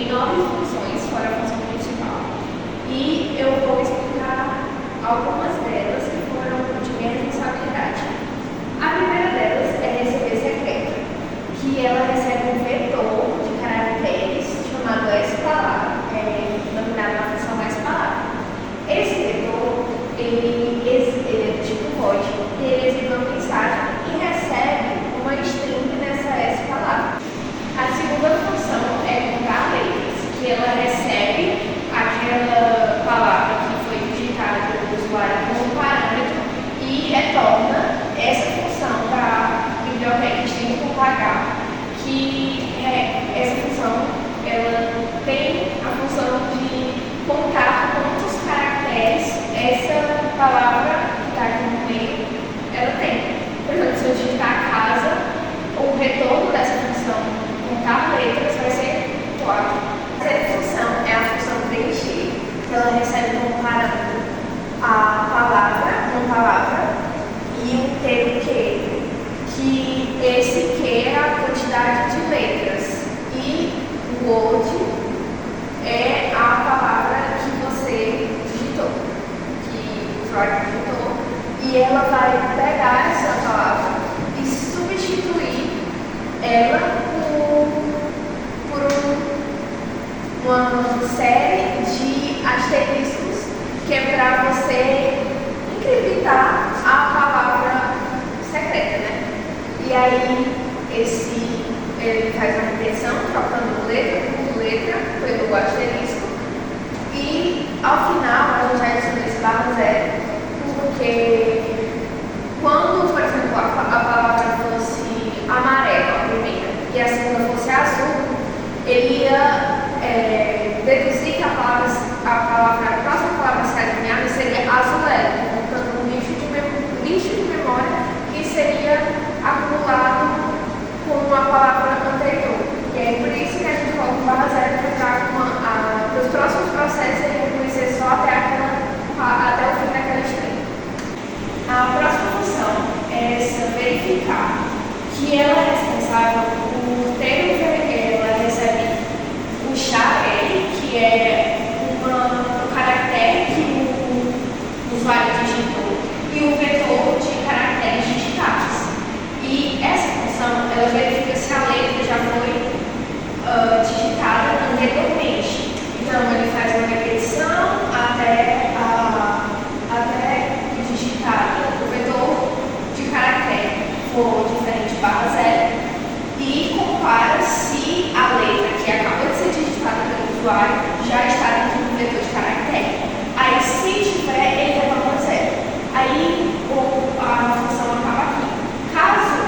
tem 9 funções, fora a função principal. E eu vou explicar algumas delas que foram de minha responsabilidade. A primeira delas é receber secreto, que ela recebe um vetor de caracteres chamado S-palavra, denominado na função S-palavra. Esse vetor, ele é do tipo void, ele exibe uma mensagem e recebe uma string nessa S-palavra. A segunda função é contar letras, que ela recebe aquela palavra que foi digitada pelo usuário como parâmetro e retorna essa função da biblioteca string.h, que essa função ela tem a função de contar quantos caracteres essa palavra que está aqui no meio ela tem. Por exemplo, se eu digitar casa, o retorno dessa função contar letras vai ser 4. A terceira função é a função preencher, que ela recebe como parâmetro uma palavra e um termo que esse que é a quantidade de letras e o word é a palavra que você digitou, que o usuário digitou, e ela vai pegar essa palavra e substituir ela por uma série de asteriscos que é para você encriptar a palavra secreta, né? E aí ele faz uma repetição, trocando letra por letra pelo asterisco, e ao final a gente vai adicionar esse barra zero, porque quando, por exemplo, a palavra fosse amarela, a primeira, e a segunda fosse azul, ele ia deduzir que a próxima palavra a ser adivinhada seria azulé, colocando um lixo de memória que seria acumulado com a palavra anterior. E é por isso que a gente coloca o barra zero para os próximos processos ele reconhecer só até o fim daquela string. A próxima função é essa verificar, que ela é responsável por ter ela recebe o char-l, que é um caractere que o usuário digitou, e o vetor de caracteres digitados. E essa função ela verifica se a letra já foi digitada anteriormente. Então ele faz uma repetição até digitada o vetor de caractere for diferente barra zero e compara se a letra que acabou de ser digitada pelo usuário já está dentro do vetor de caractere. Aí, se tiver, ele retorna zero. Aí a função acaba aqui. Caso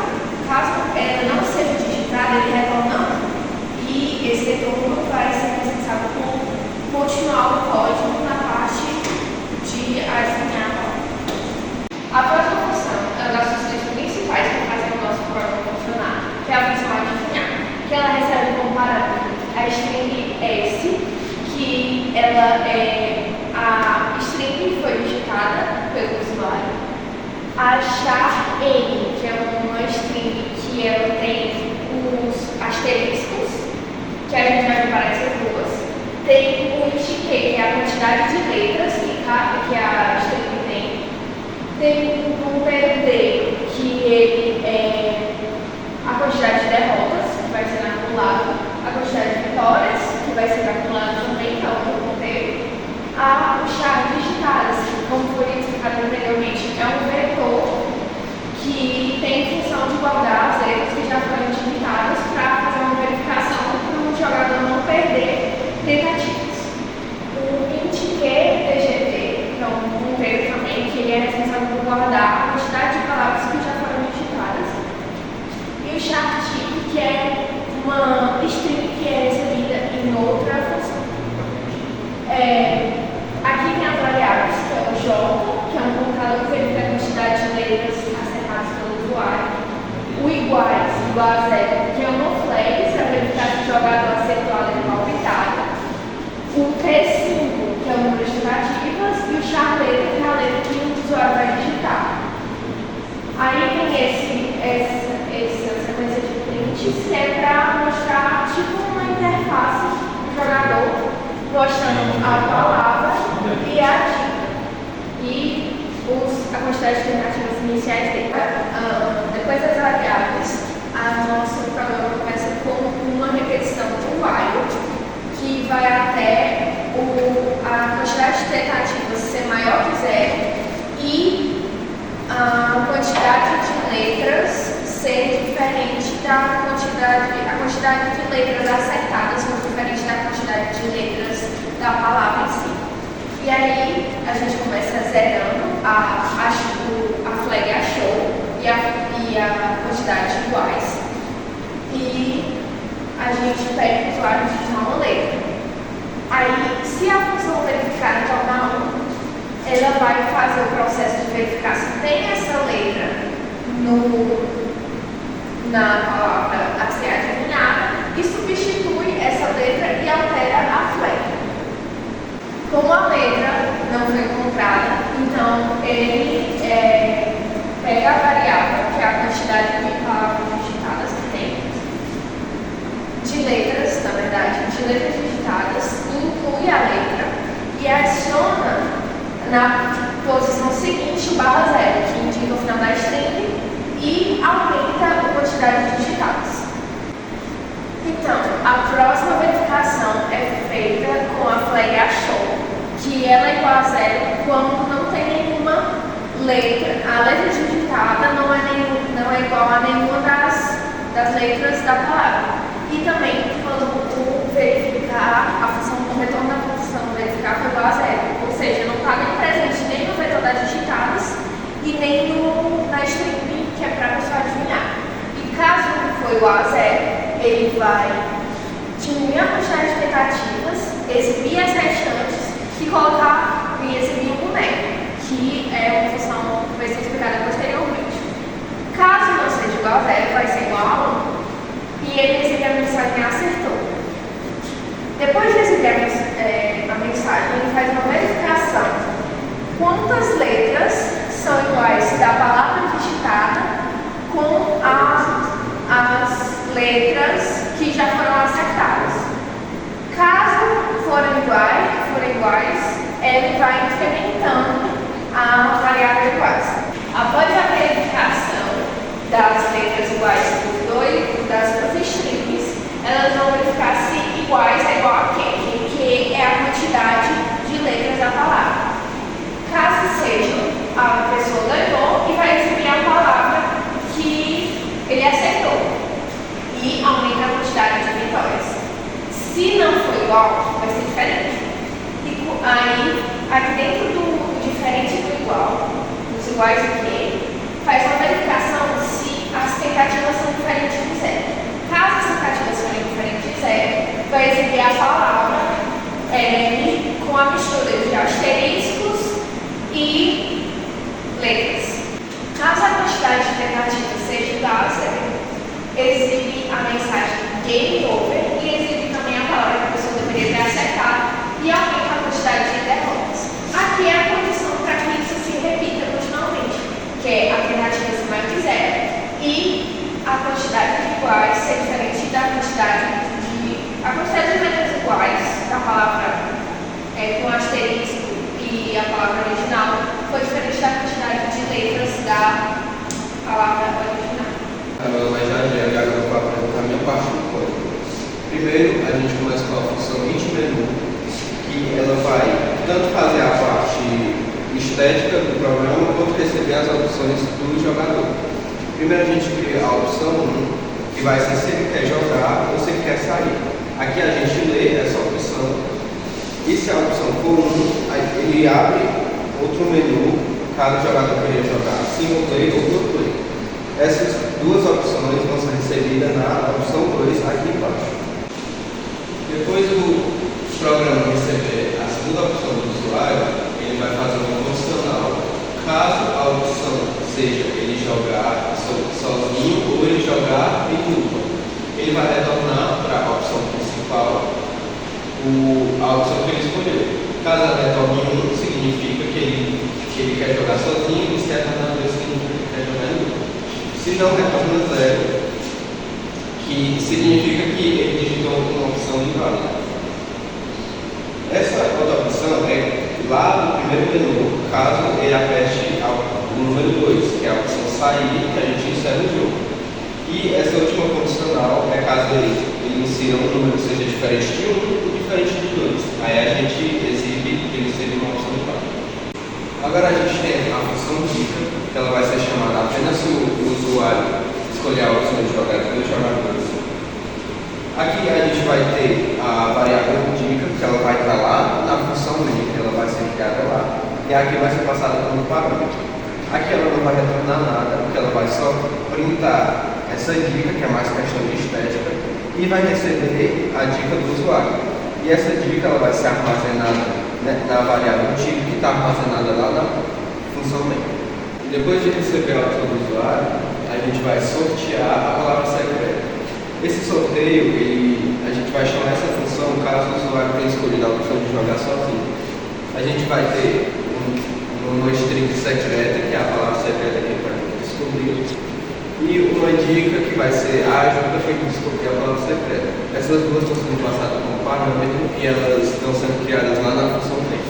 ela não seja digitada, ele retorna 1. E esse retorno vai ser responsável por continuar o código na parte de adivinhar. A próxima função é uma das funções principais para fazer o nosso programa funcionar, que é a função adivinhar, que ela recebe como parâmetro a string S, que ela é a string que foi digitada pelo usuário, a char-n, que é uma string que ela tem os asteriscos, que a gente vai preparar essas duas, tem o int que é a quantidade de letras que a string tem um número D, que ele é a quantidade de derrotas, que vai ser acumulado, a quantidade de vitórias, que vai ser acumulado também, que é outro ponteiro, o char digitadas, que, como foi explicado anteriormente, é um vetor que tem função de guardar as letras que já foram digitadas para fazer uma verificação para o jogador não perder tentativas. O int TGT, que é um ponteiro também, que ele é responsável por guardar a quantidade de palavras que já foram digitadas. E o char-type, que é uma string que é recebida em outra função. Aqui tem as variáveis, que é o J, que é um contador que verifica a quantidade de letras acertadas pelo usuário. O iguais, igual a zero, que é o noflag, para verificar se o jogador acertou a letra palpitada. O T5, que é o número de tentativas, e o char-letra, que é a letra que o usuário vai digitar. Aí tem essa sequência de prints, que é para mostrar tipo digitando a palavra e a dica. E a quantidade de alternativas iniciais dele. Depois das variáveis, nosso programa começa com uma repetição do while, que vai até a quantidade de tentativas ser maior que zero e a quantidade de letras ser diferente da a quantidade de letras acertadas ou diferente da quantidade de letras da palavra em si. E aí a gente começa zerando a flag achou e a quantidade de iguais. E a gente pede o usuário digitar uma letra. Aí, se a função verificar tornar 1, ela vai fazer o processo de verificar se tem essa letra na palavra a ser adivinhada e substitui essa letra e altera a flag. Como a letra não foi encontrada, então ele pega a variável, que é a quantidade de palavras digitadas que tem, de letras, na verdade, de letras digitadas, inclui a letra e adiciona na posição seguinte o /0, que indica o final da string, e aumenta a quantidade de digitadas. Então, a próxima verificação é feita com a flag achou, que ela é igual a 0 quando não tem nenhuma letra. A letra digitada não é igual a nenhuma das letras da palavra. E também quando verificar, a função do retorno da função verificar foi igual a 0. Ou seja, não está nem presente nem no vetor das digitadas e nem na string, que é para a pessoa adivinhar. E caso não for igual a 0, ele vai diminuir a quantidade de tentativas, exibir as restantes e colocar e exibir um boneco, que é uma função que vai ser explicada posteriormente. Caso não seja igual a 0, vai ser igual a 1 e ele exibir a mensagem acertou. Depois de exibir a mensagem, ele faz uma verificação quantas letras são iguais da palavra digitada com as letras que já foram acertadas. Caso forem iguais, ele vai incrementando a variável iguais. Após a verificação das letras iguais das duas strings, elas vão verificar se iguais é igual a quem, que é a quantidade de letras da palavra. Caso seja, a pessoa ganhou e vai exibir a palavra que ele acertou e aumenta a quantidade de vitórias. Se não for igual, vai ser diferente. E aí, aqui dentro do diferente e do igual, os iguais aqui, faz uma verificação se as tentativas são diferentes de zero. Caso as tentativas forem diferentes de zero, vai exibir a palavra com a mistura de asteriscos e letras. Caso a quantidade de tentativas seja igual a zero, exibe a mensagem game over e exibe também a palavra que a pessoa deveria ter acertado e aumenta a quantidade de derrotas. Aqui é a condição para que isso se repita continuamente, que é a tentativa ser maior que zero e a quantidade de iguais ser diferente da quantidade de letras iguais da palavra com asterisco e a palavra original foi diferente da quantidade de letras da palavra original. Meu nome é Jadiel e agora eu vou apresentar a minha parte do código. Primeiro, a gente começa com a função int-menu, que ela vai tanto fazer a parte estética do programa, quanto receber as opções do jogador. Primeiro a gente cria a opção 1, que vai ser se ele quer jogar ou se ele quer sair. Aqui a gente lê essa opção, e se a opção for 1, ele abre outro menu, caso o jogador queira jogar single play ou dual play. Essas duas opções vão ser recebidas na opção 2 aqui embaixo. Depois do programa receber a segunda opção do usuário, ele vai fazer uma condicional. Caso a opção seja ele jogar sozinho ou ele jogar em dupla, ele vai retornar para a opção principal a opção que ele escolheu. Caso ela retorne 1, significa que ele quer jogar sozinho, e se retornar 2, significa que ele quer jogar em dupla. Se não retorna 0, que significa que ele digitou uma opção inválida. Essa opção é lá no primeiro menu, caso ele aperte o número 2, que é a opção sair, que a gente insere o jogo. E essa última condicional é caso ele insira um número que seja diferente de 1 e diferente de 2. Aí a gente exibe que ele seja uma opção de 4. Agora a gente tem a função dica, que ela vai ser chamada apenas se o usuário escolher a opção de jogar com 2 jogadores. Aqui a gente vai ter a variável dica, que ela vai estar lá na função main, ela vai ser criada lá, e aqui vai ser passada como parâmetro. Aqui ela não vai retornar nada, porque ela vai só printar essa dica, que é mais questão de estética, e vai receber a dica do usuário. E essa dica ela vai ser armazenada, né, na variável dica, que está armazenada lá na função main. Depois de receber a opção do usuário, a gente vai sortear a palavra secreta. Esse sorteio, a gente vai chamar essa função caso o usuário tenha escolhido a opção de jogar sozinho. A gente vai ter uma string secreta, que é a palavra secreta que vai descobrir, e uma dica que vai ser a ajuda para descobrir a palavra secreta. Essas duas estão sendo passadas como parâmetro e elas estão sendo criadas lá na função main.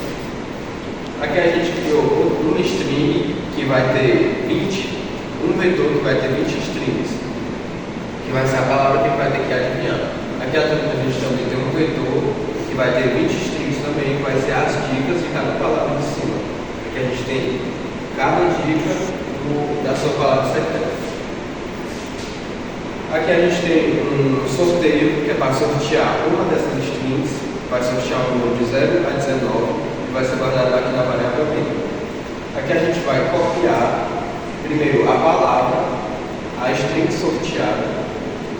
Aqui a gente criou uma string que vai ter um vetor que vai ter 20 strings, que vai ser a palavra que vai ter que adivinhar. Aqui a gente também tem um vetor que vai ter 20 strings também, que vai ser as dicas de cada palavra de cima. Aqui a gente tem cada dica da sua palavra secreta. Aqui a gente tem um sorteio que é para sortear uma dessas strings, vai sortear um número de 0 a 19 e vai ser guardado aqui na variável main. Aqui a gente vai copiar primeiro a palavra, a string sorteada,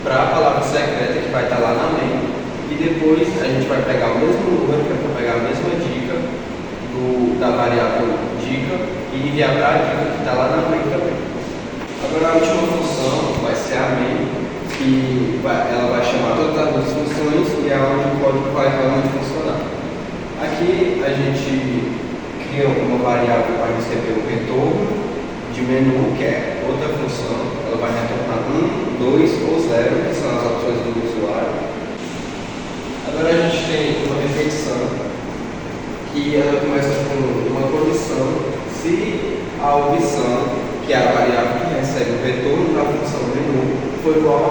para a palavra secreta que vai estar lá na main, e depois a gente vai pegar o mesmo número, que é para pegar a mesma dica da variável dica e enviar para a dica que está lá na main também. Agora a última função vai ser a main, que ela vai chamar todas as outras funções e é onde o código vai realmente funcionar. Aqui a gente cria uma variável para receber o retorno de menu, que é outra função. Ela vai retornar 1, 2 ou 0, que são as opções do usuário. Agora a gente tem uma repetição, que ela começa com uma condição se a opção, que é a variável que recebe o retorno da função menu, for igual a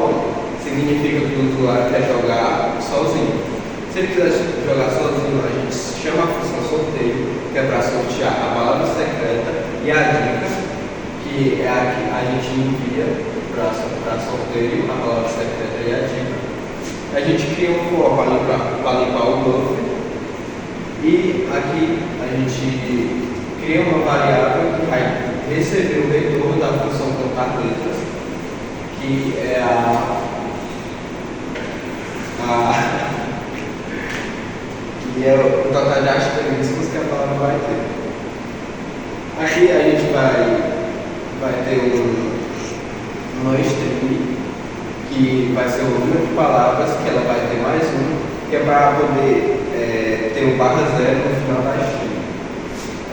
1. Significa que o usuário quer jogar sozinho. Se ele quiser jogar sozinho, a gente chama a função sorteio, que é para sortear a palavra secreta e a dica, que é a que a gente envia para sorteio, a palavra secreta e a dica. A gente cria um for para limpar o buffer. E aqui a gente cria uma variável que vai receber o retorno da função contar letras, que é que é o total de asteriscos que a palavra vai ter. Aqui a gente vai ter uma string que vai ser o número de palavras, que ela vai ter mais um, que é para poder ter o /0 no final da string.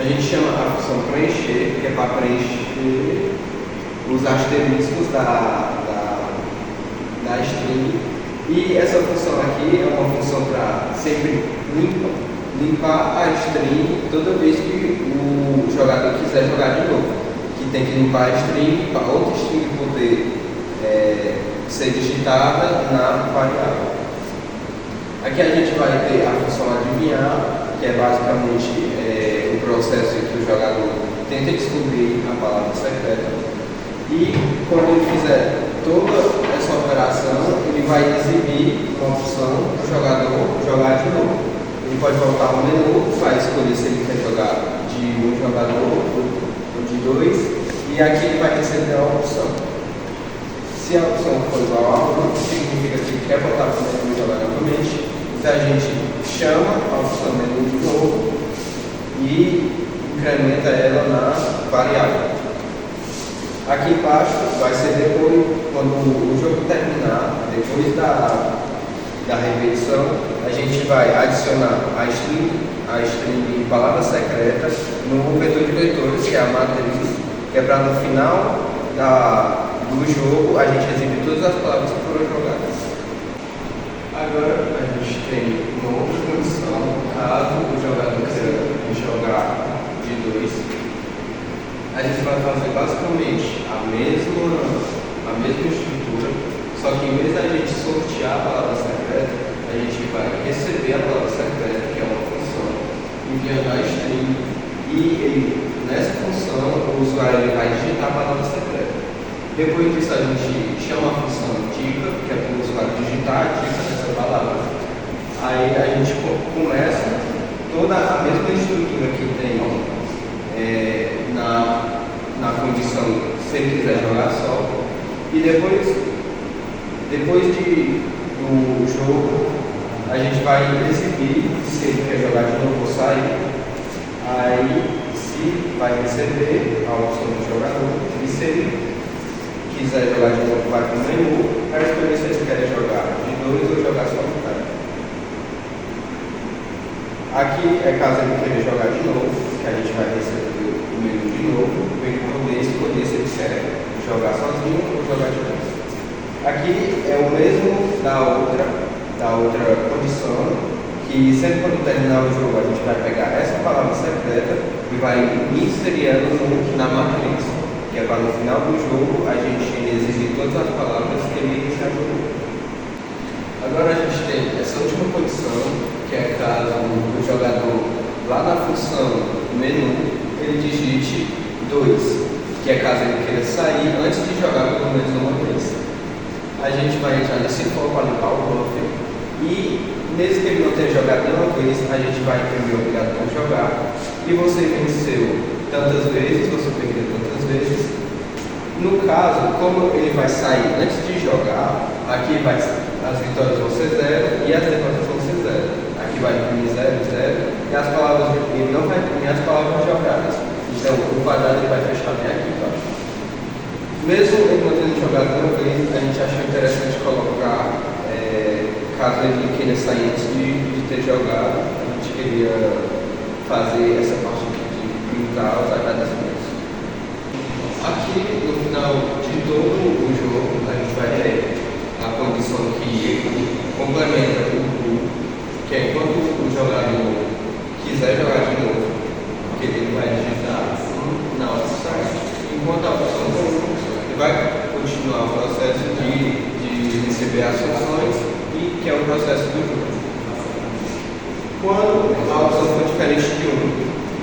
A gente chama a função preencher, que é para preencher os asteriscos da string. E essa função aqui é uma função para sempre limpar a string toda vez que o jogador quiser jogar de novo. Que tem que limpar a string para outra string poder ser digitada na variável. Aqui a gente vai ter a função adivinhar, que é basicamente o processo em que o jogador tenta descobrir a palavra secreta. E quando ele fizer toda essa operação, ele vai exibir uma opção para o jogador jogar de novo. Ele pode voltar ao menu, vai escolher se ele quer jogar de um jogador ou de 2, e aqui ele vai receber a opção. Se a opção for igual a 1, significa que ele quer voltar para o menu e jogar novamente. Então a gente chama a opção menu de novo e incrementa ela na variável. Aqui embaixo vai ser depois, quando o jogo terminar, depois da repetição, a gente vai adicionar a string palavra secreta no vetor de vetores, que é a matriz, que é para no final do jogo a gente exibir todas as palavras que foram jogadas. Agora a gente tem uma outra condição, caso o jogador queira jogar de 2, a gente vai fazer basicamente a mesma estrutura, só que em vez da gente sortear a palavra secreta, a gente vai receber a palavra secreta, que é uma função, enviando a string, e nessa função o usuário vai digitar a palavra secreta. Depois disso a gente chama a função dica, que é para o usuário digitar a dica dessa palavra. Aí a gente começa toda a mesma estrutura que tem na condição se ele quiser jogar só. E depois do jogo, a gente vai exibir se ele quer jogar de novo ou sair. Aí se vai receber a opção do jogador, e se ele quiser jogar de novo, vai para o menu para escolher se eles querem jogar de 2 ou jogar só um cara. Aqui é caso ele queira jogar de novo, que a gente vai receber o menu de novo, para ele poder escolher se ele quer jogar sozinho ou jogar de novo. Aqui é o mesmo da outra condição, que sempre quando terminar o jogo a gente vai pegar essa palavra secreta e vai inserir ela na matriz, que é para no final do jogo a gente exigir todas as palavras que ele já jogou. Agora a gente tem essa última condição, que é caso o jogador lá na função menu ele digite 2, que é caso ele queira sair antes de jogar pelo menos uma vez. A gente vai entrar nesse for para limpar o buffer e mesmo que ele não tenha jogado nenhuma vez, a gente vai imprimir o obrigatório a jogar. E você venceu tantas vezes, você perdeu tantas vezes. No caso, como ele vai sair antes de jogar, aqui as vitórias vão ser 0 e as derrotas vão ser 0. Aqui vai imprimir 0, 0 e as palavras, ele não vai imprimir as palavras jogadas. Então o quadrado ele vai fechar bem aqui embaixo. Mesmo ele não tendo jogado nenhuma vez, a gente achou interessante colocar, caso ele queira sair antes de ter jogado, a gente queria fazer essa parte de printar os agradecimentos. Aqui no final de todo o jogo, a gente vai ter a condição que complementa o grupo, que é enquanto o jogador quiser jogar de novo, que ele vai digitar na hora de sair, enquanto a opção ele vai continuar o processo de receber as funções e que é o processo do jogo. Quando a opção for diferente de 1,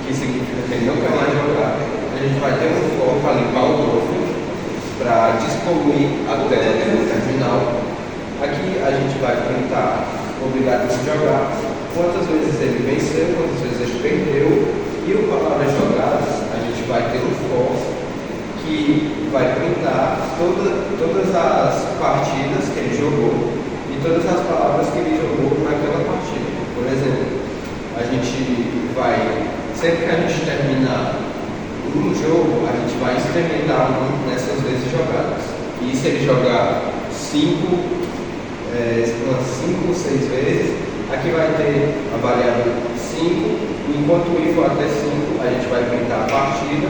que significa que ele não quer mais jogar, a gente vai ter um for para limpar o buffer, para despoluir a tela do terminal. Aqui a gente vai printar obrigado a jogar, quantas vezes ele venceu, quantas vezes ele perdeu, e o palavras jogadas, a gente vai ter um for que vai printar todas as partidas que ele jogou e todas as palavras que ele jogou naquela partida. Por exemplo, a gente vai, sempre que a gente terminar um jogo, a gente vai experimentar nessas vezes jogadas. E se ele jogar 5 ou 6 vezes, aqui vai ter a variável 5, enquanto o i for até 5, a gente vai printar a partida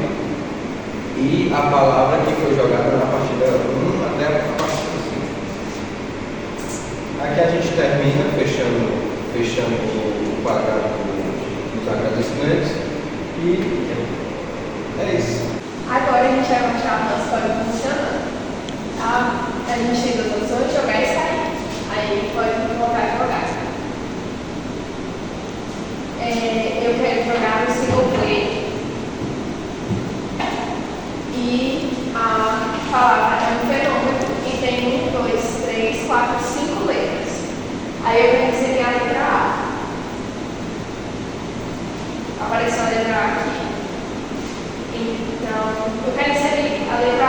e a palavra que foi jogada na partida 1 até a partida 5. Aqui a gente termina fechando o quadrado dos agradecimentos e é isso. Agora a gente vai mostrar o nosso código funcionando. Tá? A gente tem duas opções, jogar e sair. Aí pode voltar a jogar. Eu quero jogar no single player. E a palavra é um fenômeno e tem 1, 2, 3, 4, 5 letras. Aí eu vou inserir a letra A. Apareceu a letra A aqui. Então, eu quero inserir a letra A.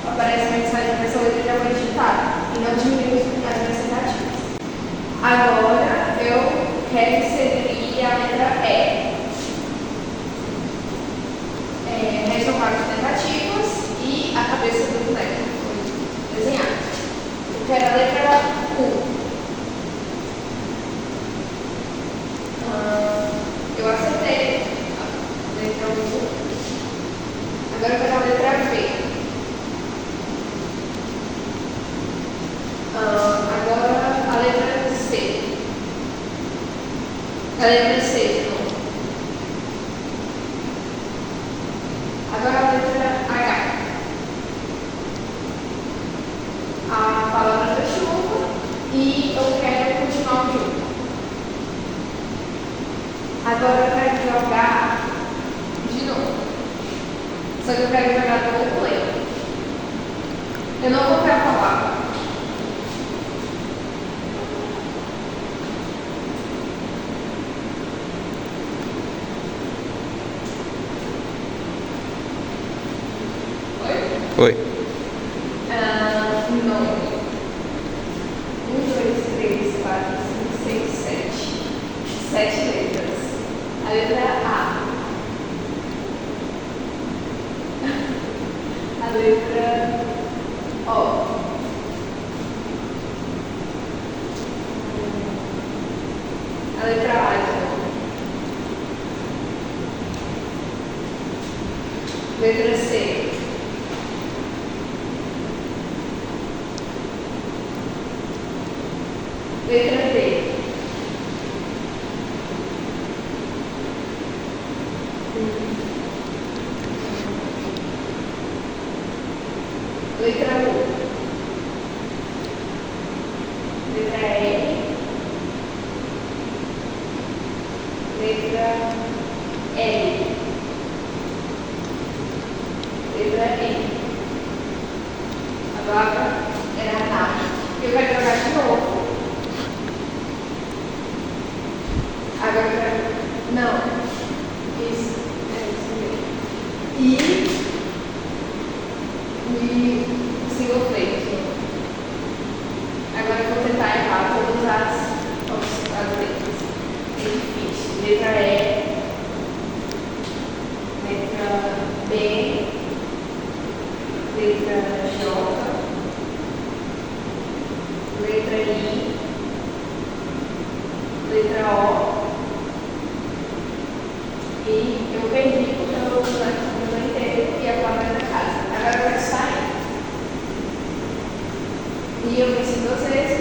Aparece uma mensagem que essa letra já foi digitada e não diminui as representativas. Agora eu quero inserir a letra E. Resumar as tentativas e a cabeça do boneco que foi desenhada. Eu quero a letra U. Eu acertei a letra U. Agora eu quero a letra V. Agora a letra C. A letra C de novo. Agora a letra H. A palavra da chuva e eu quero continuar o jogo. Agora eu quero jogar de novo. Só que eu quero jogar do outro lado. Eu não vou ver a palavra. Oi. Nome. 1, 2, 3, 4, 5, 6, 7. 7 letras. A letra A. A letra O. A letra A de novo. Letra C. Letra D. Letra U. Letra L. Letra L. Letra E. Agora era a Nath. Eu quero jogar de novo. Agora eu quero. Não. Isso. É isso mesmo. E single plate. Agora eu vou tentar errar todas as letras. É difícil. Letra E. Letra B. Letra J. Letra I. Letra O. E eu perdi porque eu não entendo que é a palavra da casa. Agora eu quero sair. E eu venci 2 vezes.